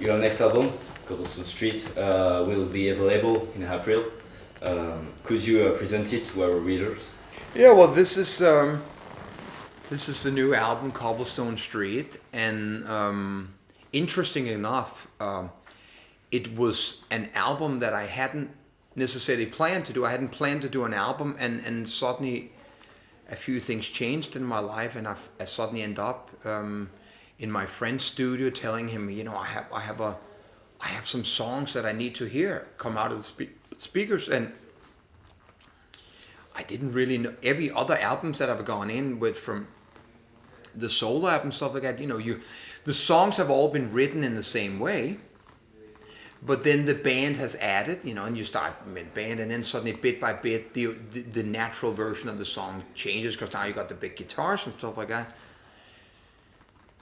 Your next album, Cobblestone Street, will be available in April. Could you present it to our readers? Yeah, well, this is the new album, Cobblestone Street, and interesting enough, it was an album that I hadn't necessarily planned to do. I hadn't planned to do an album, and suddenly a few things changed in my life, and I suddenly end up in my friend's studio, telling him, you know, I have some songs that I need to hear come out of the speakers, and I didn't really know every other albums that I've gone in with, from the solo album stuff like that. You know, the songs have all been written in the same way, but then the band has added, you know, and you start with band, and then suddenly bit by bit the natural version of the song changes, because now you got the big guitars and stuff like that.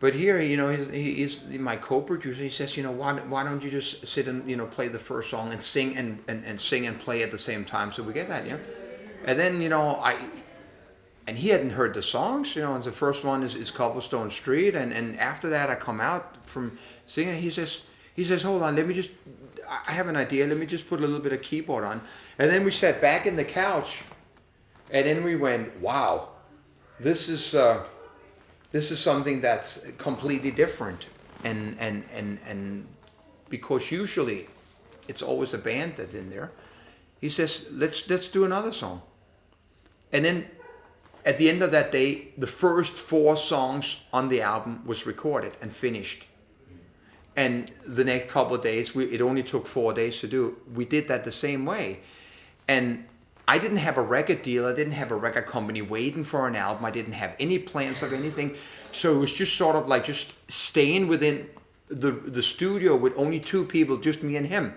But here, you know, he's my co-producer. He says, you know, why don't you just sit and, you know, play the first song and sing and sing and play at the same time, so we get that, yeah. And then, you know, and he hadn't heard the songs, you know, and the first one is Cobblestone Street, and after that I come out from singing. He says, hold on, I have an idea. Let me just put a little bit of keyboard on, and then we sat back in the couch, and then we went, wow, this is something that's completely different, and because usually it's always a band that's in there. He says, let's do another song. And then at the end of that day, the first 4 songs on the album was recorded and finished. And the next couple of days, it only took 4 days to do. We did that the same way. And I didn't have a record deal. I didn't have a record company waiting for an album. I didn't have any plans of anything. So it was just sort of like just staying within the studio with only 2 people, just me and him.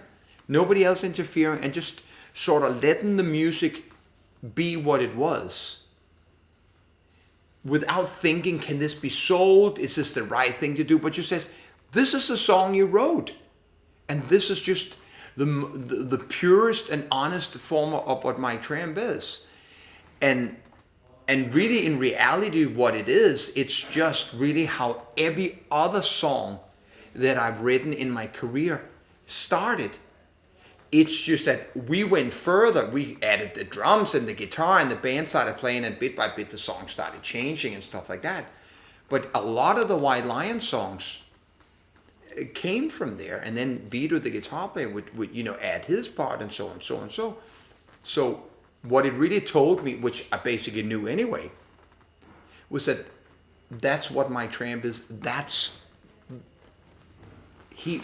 Nobody else interfering, and just sort of letting the music be what it was, without thinking, can this be sold? Is this the right thing to do? But you says, this is a song you wrote, and this is just the purest and honest form of what my Tramp is. And really, in reality, what it is, it's just really how every other song that I've written in my career started. It's just that we went further. We added the drums and the guitar, and the band started playing, and bit by bit the song started changing and stuff like that. But a lot of the White Lion songs came from there, and then Vito, the guitar player, would you know, add his part, and so and so and so. So what it really told me, which I basically knew anyway, was that that's what my Tramp is. That's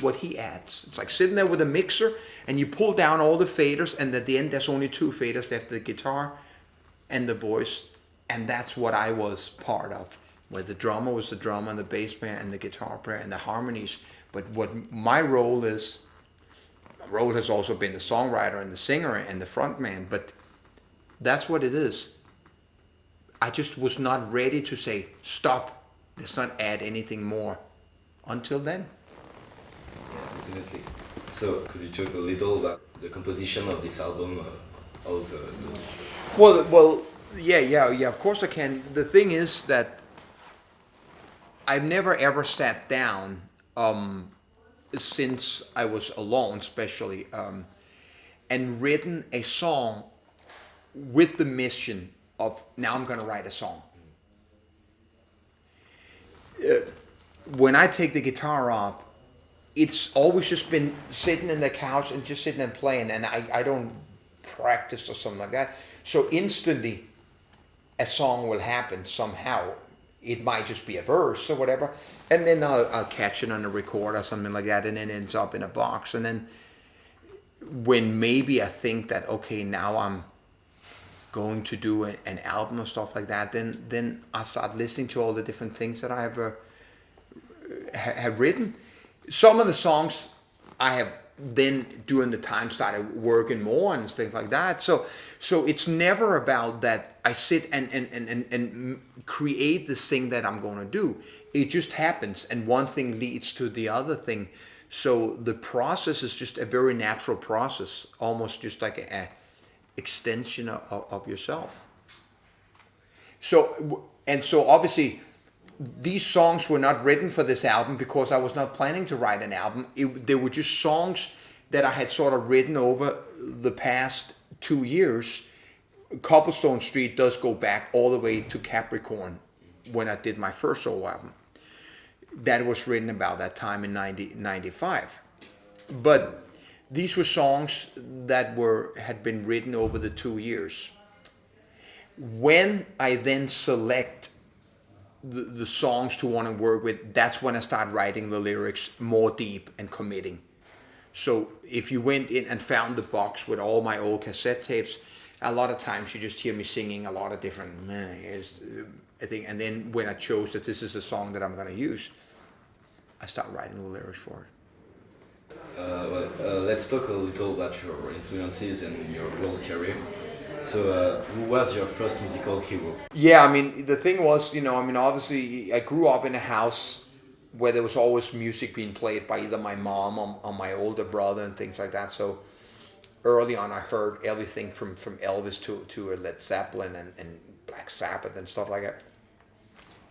what he adds. It's like sitting there with a mixer, and you pull down all the faders, and at the end there's only 2 faders left, the guitar and the voice. And that's what I was part of, where the drummer was the drummer, and the bass player and the guitar player and the harmonies. But what my role has also been the songwriter and the singer and the front man, but that's what it is. I just was not ready to say, stop, let's not add anything more, until then. Yeah, definitely. So, could you talk a little about the composition of this album? Well, yeah. Of course I can. The thing is that I've never ever sat down since I was alone, especially, and written a song with the mission of, now I'm going to write a song. When I take the guitar up, it's always just been sitting in the couch and just sitting and playing, and I don't practice or something like that. So instantly, a song will happen somehow. It might just be a verse or whatever, and then I'll catch it on a record or something like that, and then it ends up in a box. And then when maybe I think that, okay, now I'm going to do an album or stuff like that, then I start listening to all the different things that I have written. Some of the songs I have then during the time started working more and things like that. So it's never about that I sit and create this thing that I'm going to do. It just happens, and one thing leads to the other thing. So the process is just a very natural process, almost just like a extension of yourself. So obviously these songs were not written for this album because I was not planning to write an album. They were just songs that I had sort of written over the past 2 years. Cobblestone Street does go back all the way to Capricorn when I did my first solo album. That was written about that time in 1995. But these were songs that had been written over the 2 years. When I then select the songs to want to work with, that's when I start writing the lyrics more deep and committing. So if you went in and found the box with all my old cassette tapes, a lot of times you just hear me singing a lot of different, I think, and then when I chose that this is a song that I'm going to use, I start writing the lyrics for it. Let's talk a little about your influences and your whole career. So, who was your first musical hero? Yeah, I mean, the thing was, obviously, I grew up in a house where there was always music being played by either my mom or my older brother and things like that. So early on, I heard everything from Elvis to Led Zeppelin and Black Sabbath and stuff like that.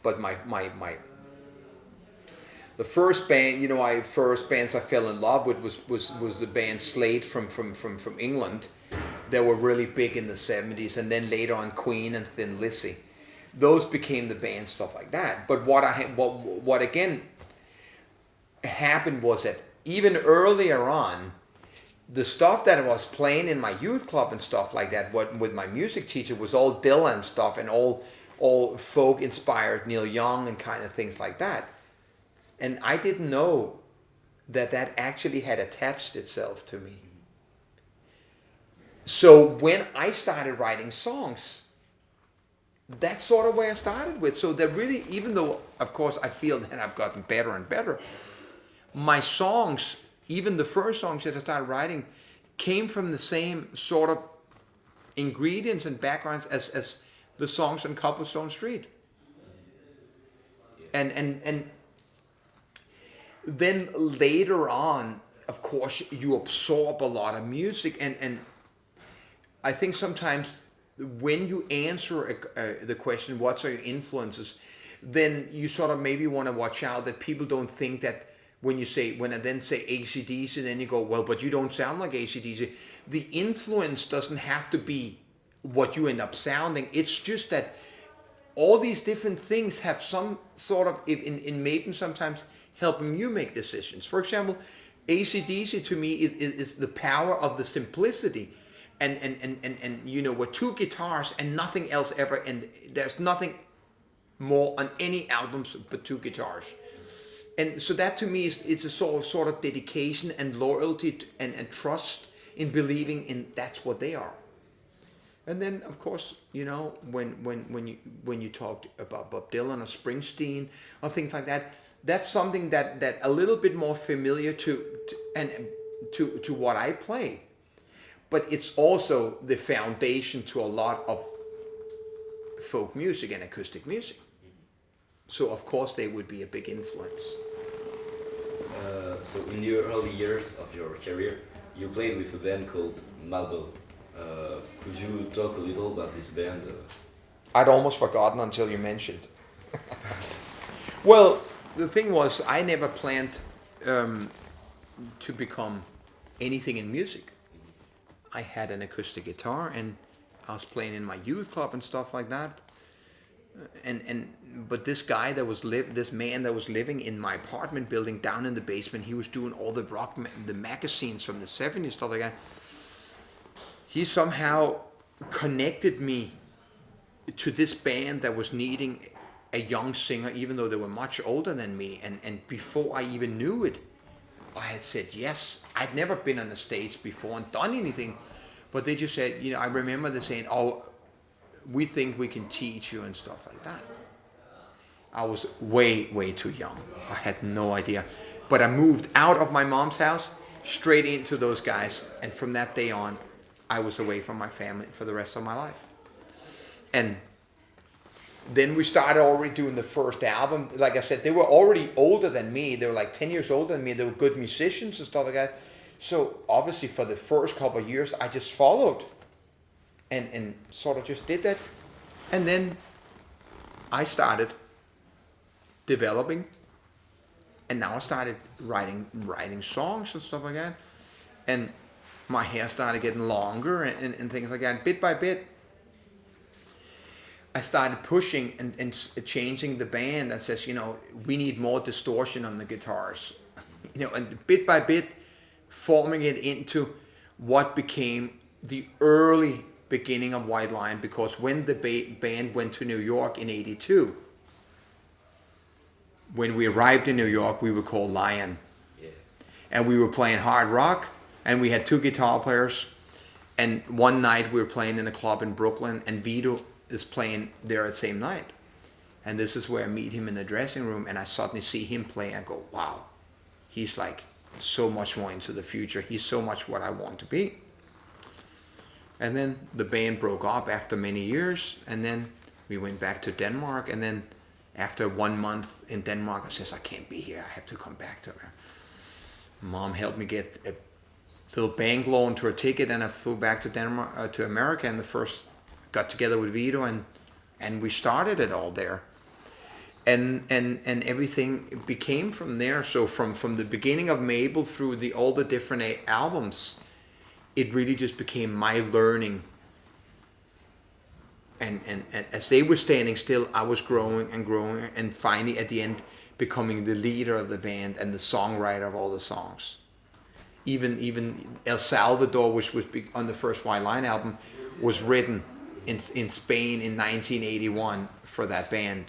But the first band, first bands I fell in love with was the band Slade from England. They were really big in the 70s, and then later on Queen and Thin Lizzy. Those became the band, stuff like that. But what again happened was that even earlier on, the stuff that I was playing in my youth club and stuff like that, with my music teacher, was all Dylan stuff and all folk inspired, Neil Young and kind of things like that. And I didn't know that actually had attached itself to me. So when I started writing songs, that's sort of where I started with. So that really, even though, of course, I feel that I've gotten better and better, my songs, even the first songs that I started writing, came from the same sort of ingredients and backgrounds as the songs on Cobblestone Street. And then later on, of course, you absorb a lot of music, and I think sometimes when you answer the question, what's your influences, then you sort of maybe want to watch out that people don't think that when I then say AC/DC, then you go, well, but you don't sound like AC/DC. The influence doesn't have to be what you end up sounding. It's just that all these different things have some sort of, in maybe sometimes helping you make decisions. For example, AC/DC to me is the power of the simplicity. And with two guitars and nothing else ever, and there's nothing more on any albums but two guitars. And so that to me it's a sort of dedication and loyalty and trust in believing in that's what they are. And then of course, when you talk about Bob Dylan or Springsteen or things like that, that's something that a little bit more familiar to what I play. But it's also the foundation to a lot of folk music and acoustic music. So of course they would be a big influence. So in the early years of your career, you played with a band called Malbo. Could you talk a little about this band? I'd almost forgotten until you mentioned. Well, the thing was, I never planned to become anything in music. I had an acoustic guitar and I was playing in my youth club and stuff like that. But this guy this man that was living in my apartment building down in the basement, he was doing all the the magazines from the 70s, stuff like that. He somehow connected me to this band that was needing a young singer, even though they were much older than me. And before I even knew it, I had said yes. I'd never been on the stage before and done anything, but they just said, I remember they saying, "Oh, we think we can teach you," and stuff like that. I was way too young. I had no idea. But I moved out of my mom's house, straight into those guys, and from that day on, I was away from my family for the rest of my life. And then we started already doing the first album. Like I said, they were already older than me. They were like 10 years older than me. They were good musicians and stuff like that. So obviously for the first couple of years, I just followed and sort of just did that. And then I started developing, and now I started writing songs and stuff like that, and my hair started getting longer and things like that. Bit by bit, I started pushing and changing the band that says, we need more distortion on the guitars, and bit by bit, forming it into what became the early beginning of White Lion. Because when the band went to New York in '82, when we arrived in New York, we were called Lion. Yeah. And we were playing hard rock, and we had 2 guitar players. And one night we were playing in a club in Brooklyn, and Vito is playing there the same night. And this is where I meet him in the dressing room, and I suddenly see him play. I go, wow, he's like so much more into the future. He's so much what I want to be. And then the band broke up after many years, and then we went back to Denmark, and then after 1 month in Denmark, I says, I can't be here. I have to come back to her. Mom helped me get a little bank loan to a ticket, and I flew back to Denmark, to America, and the first got together with Vito, and we started it all there. And everything became from there. So from the beginning of Mabel through all the different albums, it really just became my learning. And as they were standing still, I was growing and growing, and finally at the end becoming the leader of the band and the songwriter of all the songs. Even El Salvador, which was on the first White Lion album, was written in Spain in 1981 for that band,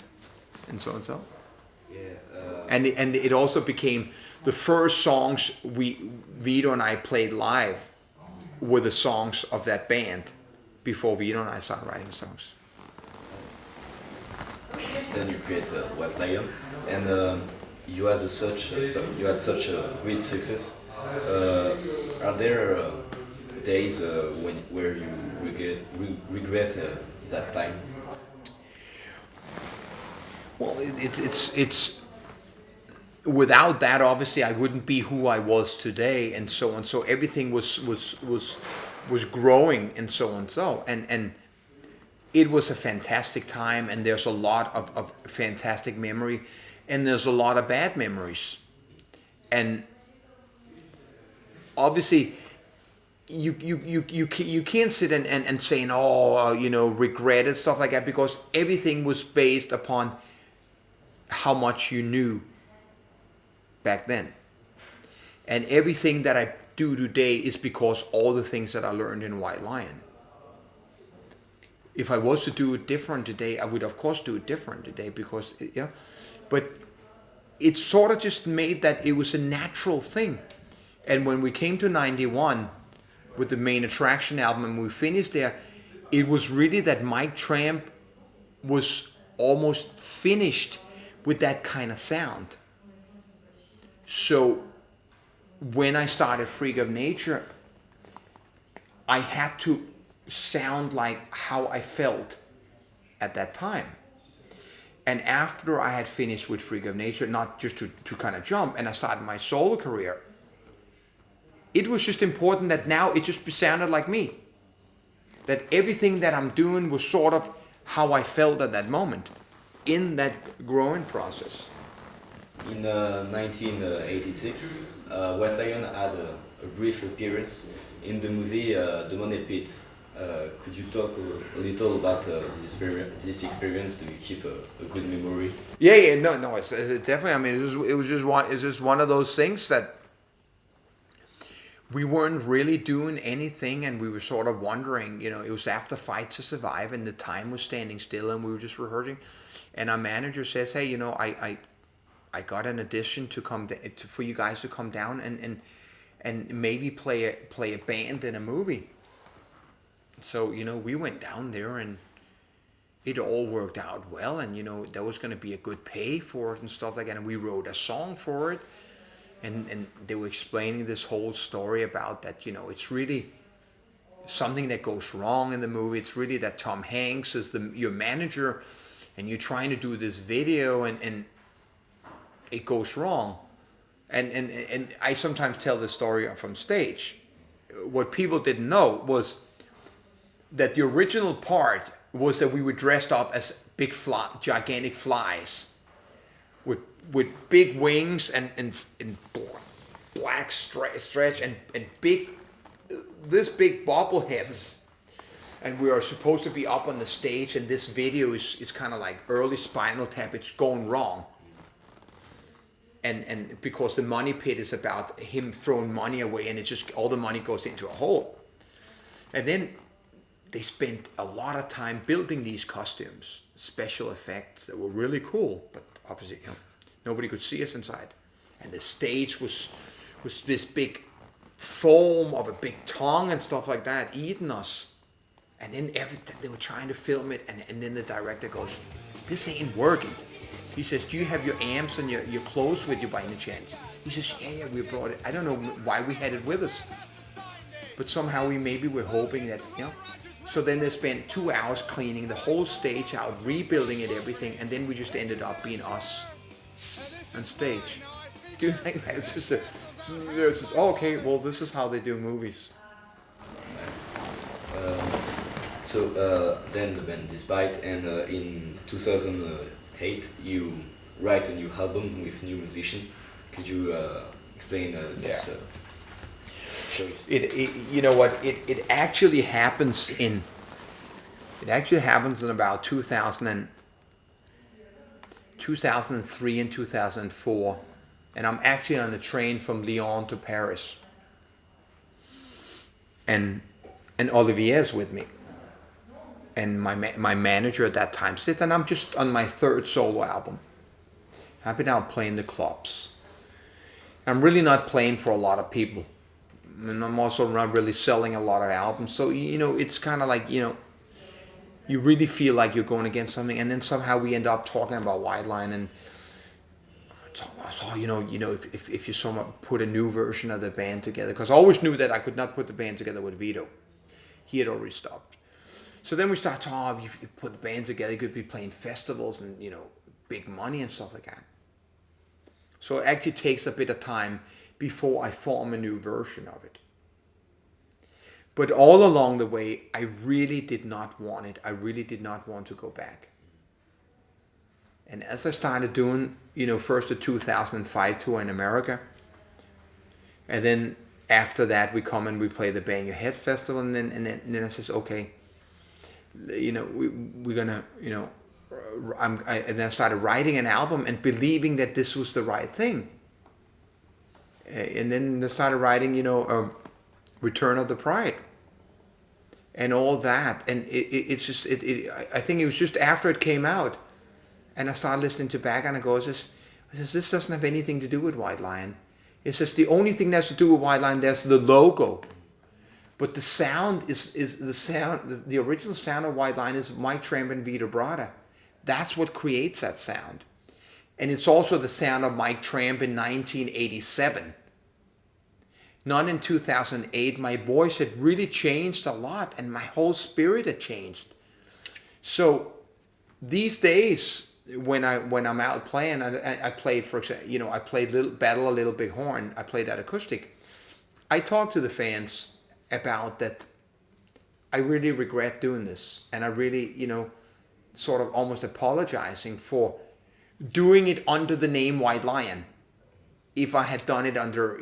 and so and so. Yeah. And it also became the first songs Vito and I played live were the songs of that band before Vito and I started writing songs. Then you create White Lion, and you had such a great success. Are there days where you regret that time? Well, it's without that, obviously I wouldn't be who I was today, and so on. So everything was growing, and so and so, and it was a fantastic time, and there's a lot of fantastic memory, and there's a lot of bad memories, and obviously you can't sit and saying, regret it, stuff like that, because everything was based upon how much you knew back then. And everything that I do today is because all the things that I learned in White Lion. If I was to do it different today, I would of course do it different today, because, but it sort of just made that it was a natural thing. And when we came to 91 with the Main Attraction album and we finished there, it was really that Mike Tramp was almost finished with that kind of sound. So when I started Freak of Nature, I had to sound like how I felt at that time. And after I had finished with Freak of Nature, not just to kind of jump, and I started my solo career, it was just important that now it just sounded like me. That everything that I'm doing was sort of how I felt at that moment in that growing process. In 1986, White Lion had a brief appearance in the movie The Money Pit. Could you talk a little about this experience? Do you keep a good memory? Yeah, no, it's definitely. I mean, it's just one of those things that we weren't really doing anything, and we were sort of wondering. It was after Fight to Survive, and the time was standing still, and we were just rehearsing. And our manager says, "Hey, I got an audition to come for you guys to come down and maybe play a band in a movie." So we went down there, and it all worked out well, and there was going to be a good pay for it and stuff like that, and we wrote a song for it, and they were explaining this whole story about that. It's really something that goes wrong in the movie. It's really that Tom Hanks is your manager, and you're trying to do this video, and it goes wrong. And I sometimes tell this story from stage. What people didn't know was that the original part was that we were dressed up as big gigantic flies, with big wings and black stretch and big, this big bobbleheads. And we are supposed to be up on the stage, and this video is kind of like early Spinal Tap. It's going wrong. And because the money pit is about him throwing money away, and it's just all the money goes into a hole. And then they spent a lot of time building these costumes, special effects that were really cool, but obviously, nobody could see us inside. And the stage was this big foam of a big tongue and stuff like that, eating us. And then every time they were trying to film it, and then the director goes, "This ain't working." He says, "Do you have your amps and your clothes with you by any chance?" He says, yeah, we brought it. I don't know why we had it with us. But somehow we were hoping that, So then they spent 2 hours cleaning the whole stage out, rebuilding it, everything, and then we just ended up being us on stage. Do you think that's just okay, well, this is how they do movies. Then the band Despite, and in 2008 you write a new album with new musician. Could you explain this choice? You know what? It actually happens in about 2003 and 2004, and I'm actually on a train from Lyon to Paris, and Olivier's with me, and my manager at that time said, and I'm just on my 3rd solo album. I've been out playing the clubs. I'm really not playing for a lot of people, and I'm also not really selling a lot of albums. So it's kind of like you really feel like you're going against something, and then somehow we end up talking about White Line, and if you somehow put a new version of the band together, because I always knew that I could not put the band together with Vito. He had already stopped. So then we start talking, if you put the band together, you could be playing festivals and, big money and stuff like that. So it actually takes a bit of time before I form a new version of it. But all along the way, I really did not want it. I really did not want to go back. And as I started doing, first the 2005 tour in America, and then after that we come and we play the Bang Your Head Festival, and then I says, okay, we're gonna, and then I started writing an album and believing that this was the right thing. And then I started writing, Return of the Pride, and all that, and I think it was just after it came out, and I started listening to back, and I says, this doesn't have anything to do with White Lion. It says the only thing that's to do with White Lion, there's the logo, but the sound is the sound. The original sound of White Lion is Mike Tramp and Vito Bratta. That's what creates that sound, and it's also the sound of Mike Tramp in 1987. Not in 2008. My voice had really changed a lot, and my whole spirit had changed. So these days, when I'm out playing, I played, for example, I played Battle a Little Big Horn. I played that acoustic. I talk to the fans about that. I really regret doing this, and I really, sort of almost apologizing for doing it under the name White Lion. If I had done it under,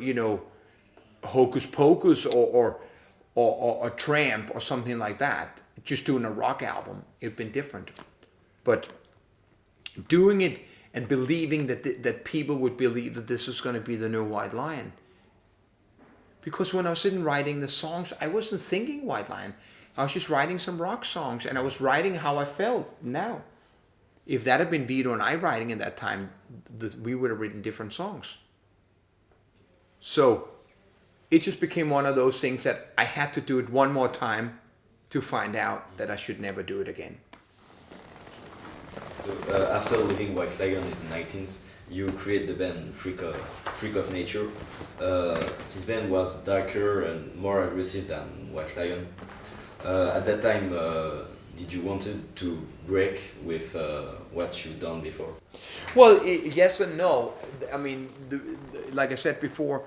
Hocus Pocus or Tramp or something like that, just doing a rock album, it'd been different. But doing it and believing that people would believe that this was going to be the new White Lion. Because when I was sitting writing the songs, I wasn't thinking White Lion. I was just writing some rock songs, and I was writing how I felt now. If that had been Vito and I writing at that time, we would have written different songs. So it just became one of those things that I had to do it one more time to find out that I should never do it again. So after leaving White Lion in the 19th, you create the band Freak of Nature. This band was darker and more aggressive than White Lion. At that time, did you want to break with what you've done before? Well, yes and no. I mean, like I said before,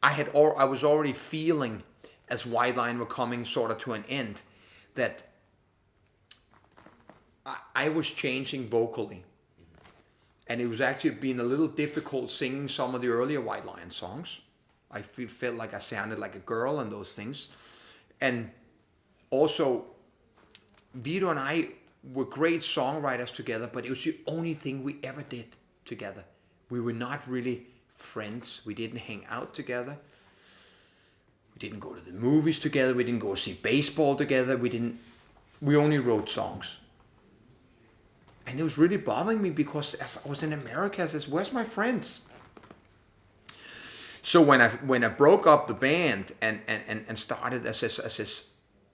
I was already feeling, as White Lion were coming sort of to an end, that I was changing vocally. And it was actually been a little difficult singing some of the earlier White Lion songs. I felt like I sounded like a girl and those things. And also, Vito and I were great songwriters together, but it was the only thing we ever did together. We were not really friends. We didn't hang out together. We didn't go to the movies together. We didn't go see baseball together. We only wrote songs. And it was really bothering me because as I was in America, I says, where's my friends? So when I broke up the band and started, I says,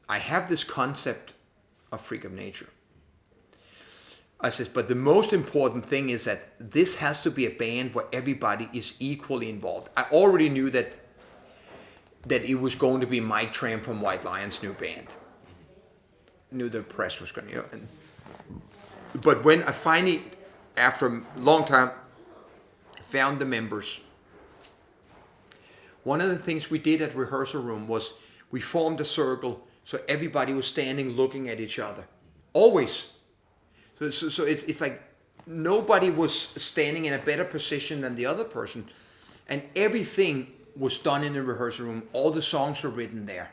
I have this concept of Freak of Nature. I says, but the most important thing is that this has to be a band where everybody is equally involved. I already knew that it was going to be Mike Tramp from White Lion's new band. I knew the press was going to, but when I finally, after a long time, found the members, one of the things we did at rehearsal room was we formed a circle so everybody was standing looking at each other. Always. So it's like nobody was standing in a better position than the other person. And everything was done in the rehearsal room. All the songs were written there.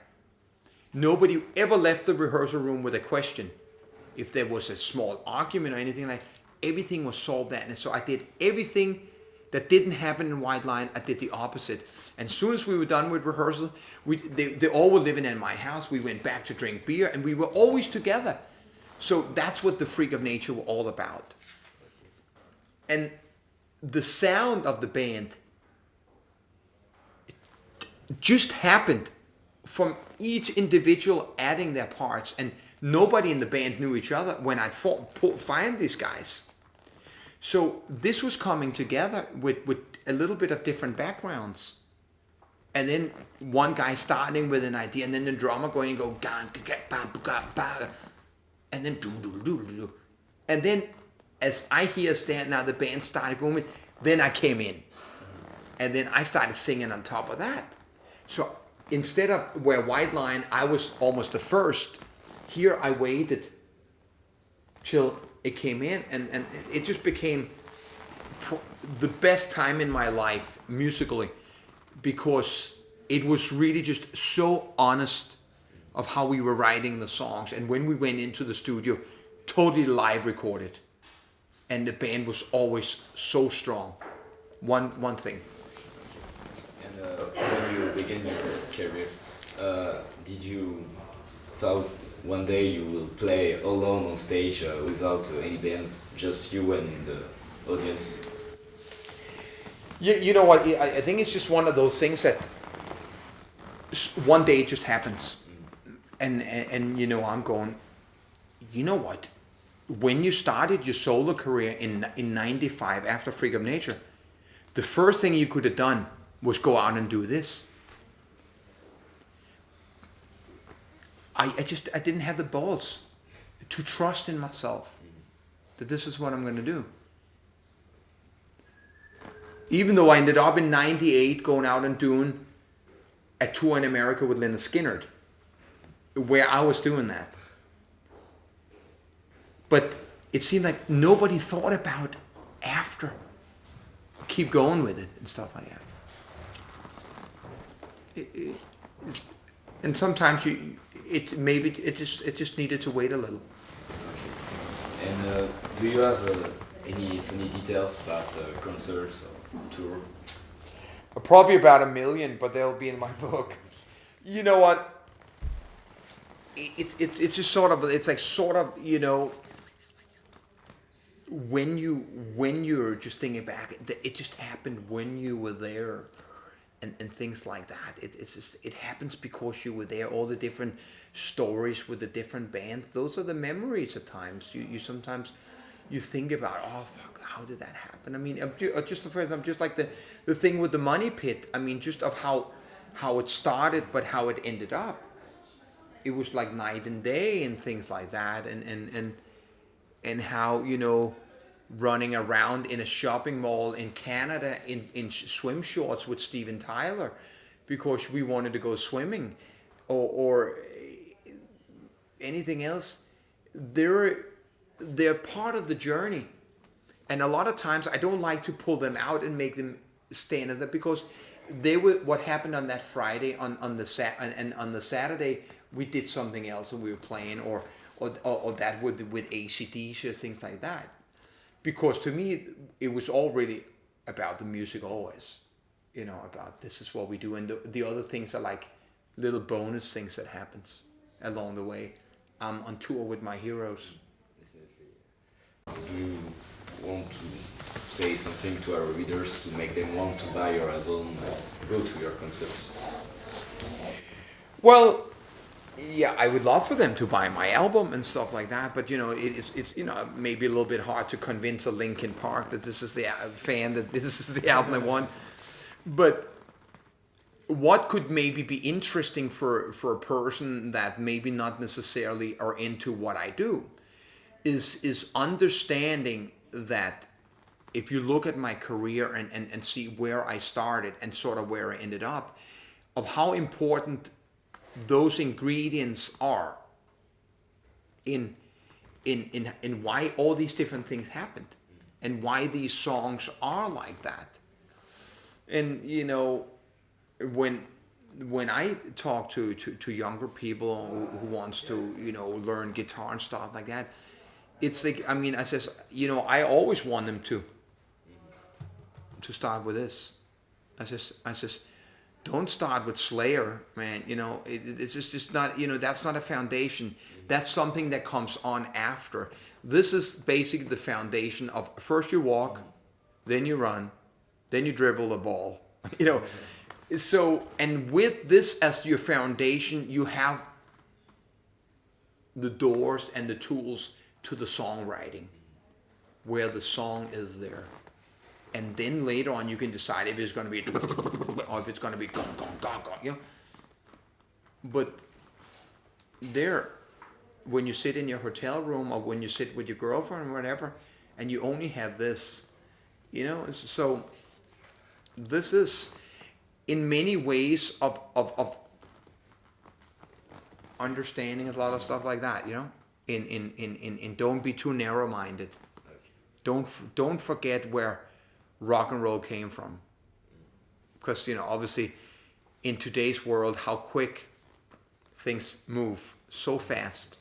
Nobody ever left the rehearsal room with a question. If there was a small argument or anything like that, everything was solved that. And so I did everything that didn't happen in White Lion. I did the opposite. And as soon as we were done with rehearsal, they all were living in my house. We went back to drink beer, and we were always together. So that's what the Freak of Nature were all about. And the sound of the band just happened from each individual adding their parts, and nobody in the band knew each other when I'd find these guys. So this was coming together with a little bit of different backgrounds. And then one guy starting with an idea, and then the drummer going and go, and then do. And then as I hear now the band started going, then I came in. And then I started singing on top of that. So instead of where White Lion, I was almost the first, here I waited till it came in, and it just became the best time in my life musically, because it was really just so honest of how we were writing the songs. And when we went into the studio, totally live recorded, and the band was always so strong. One thing. And when you began your career, did you thought one day you will play alone on stage without any bands, just you and the audience? You know what? I think it's just one of those things that one day it just happens, and you know, I'm going, you know what? When you started your solo career in '95 after Freak of Nature, the first thing you could have done was go out and do this. I didn't have the balls to trust in myself that this is what I'm going to do. Even though I ended up in '98 going out and doing a tour in America with Lynyrd Skynyrd, where I was doing that. But it seemed like nobody thought about after. Keep going with it and stuff like that. And sometimes it just needed to wait a little. Okay. And do you have any funny details about concerts or tour? Probably about 1 million, but they'll be in my book. You know what? It's just sort of, it's like sort of, you know, when you're just thinking back, it just happened when you were there, and things like that. It's just, it happens because you were there. All the different stories with the different bands, those are the memories at times. You sometimes you think about, oh fuck, how did that happen? I mean, just the first time, just like the thing with the Money Pit. I mean, just of how it started, but how it ended up. It was like night and day and things like that, and how, you know, running around in a shopping mall in Canada in swim shorts with Steven Tyler because we wanted to go swimming, or anything else. They're part of the journey. And a lot of times I don't like to pull them out and make them stand there, because they were what happened on that Friday, on the Saturday we did something else and we were playing, or that with ACDC or things like that. Because to me it was already about the music always, about this is what we do, and the other things are like little bonus things that happens along the way. I'm on tour with my heroes. Do you want to say something to our readers to make them want to buy your album and go to your concerts? Well, yeah, I would love for them to buy my album and stuff like that, but it's maybe a little bit hard to convince a Linkin Park that this is the fan, that this is the album they want. But what could maybe be interesting for a person that maybe not necessarily are into what I do is understanding that if you look at my career and see where I started and sort of where I ended up, of how important those ingredients are in why all these different things happened and why these songs are like that. And when I talk to younger people who wants to learn guitar and stuff like that, it's like, I says, I always want them to start with this. I says, don't start with Slayer, man. It's just not, that's not a foundation. That's something that comes on after. This is basically the foundation of first you walk, then you run, then you dribble the ball. So, and with this as your foundation, you have the doors and the tools to the songwriting, where the song is there. And then later on you can decide if it's going to be or if it's going to be gong, gong, gong, gong, But there, when you sit in your hotel room or when you sit with your girlfriend or whatever, and you only have this, so this is in many ways of understanding a lot of stuff like that, in don't be too narrow-minded. Don't forget where rock and roll came from, because obviously in today's world how quick things move so fast.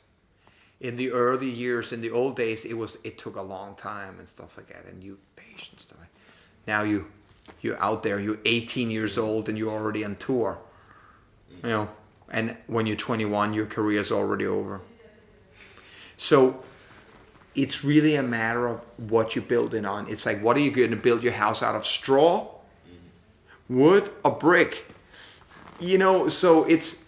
In the early years, in the old days, it took a long time and stuff like that, and you patient stuff. Now you're out there, you're 18 years old and you're already on tour, and when you're 21 your career's already over. So it's really a matter of what you build it on. It's like, what are you going to build your house out of? Straw, wood, or brick? So it's,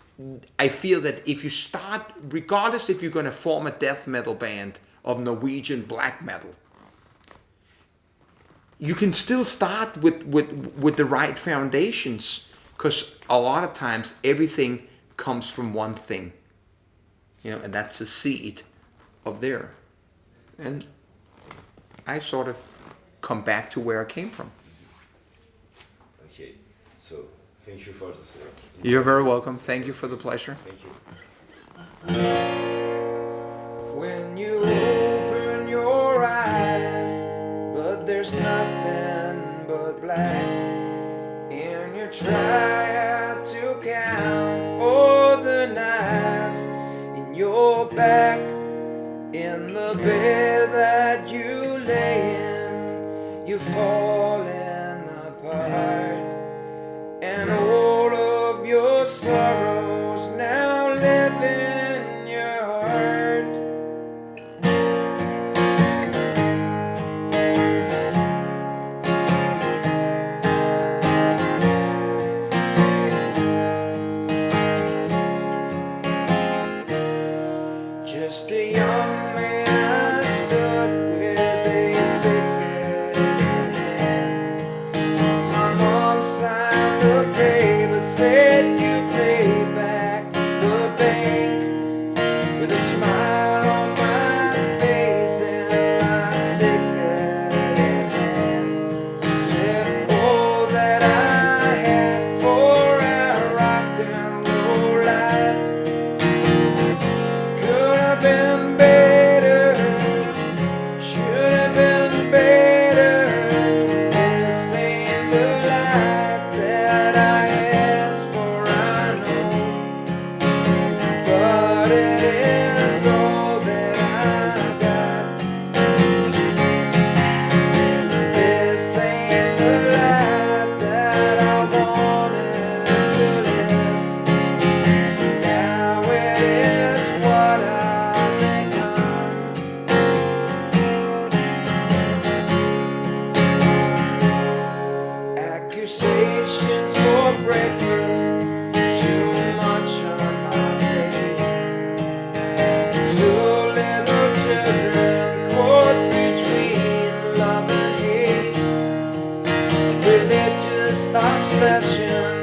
I feel that if you start, regardless if you're going to form a death metal band of Norwegian black metal, you can still start with the right foundations, because a lot of times everything comes from one thing, and that's the seed of there. And I sort of come back to where I came from. Okay, so thank you for this. You're very welcome. Thank you for the pleasure. Thank you. When you open your eyes, but there's nothing but black, and you try to count all the knives in your back, in the bed that you lay in, you're falling apart, and all of your sorrows now live in your heart. Just a young man I stood with a ticket in hand. obsession.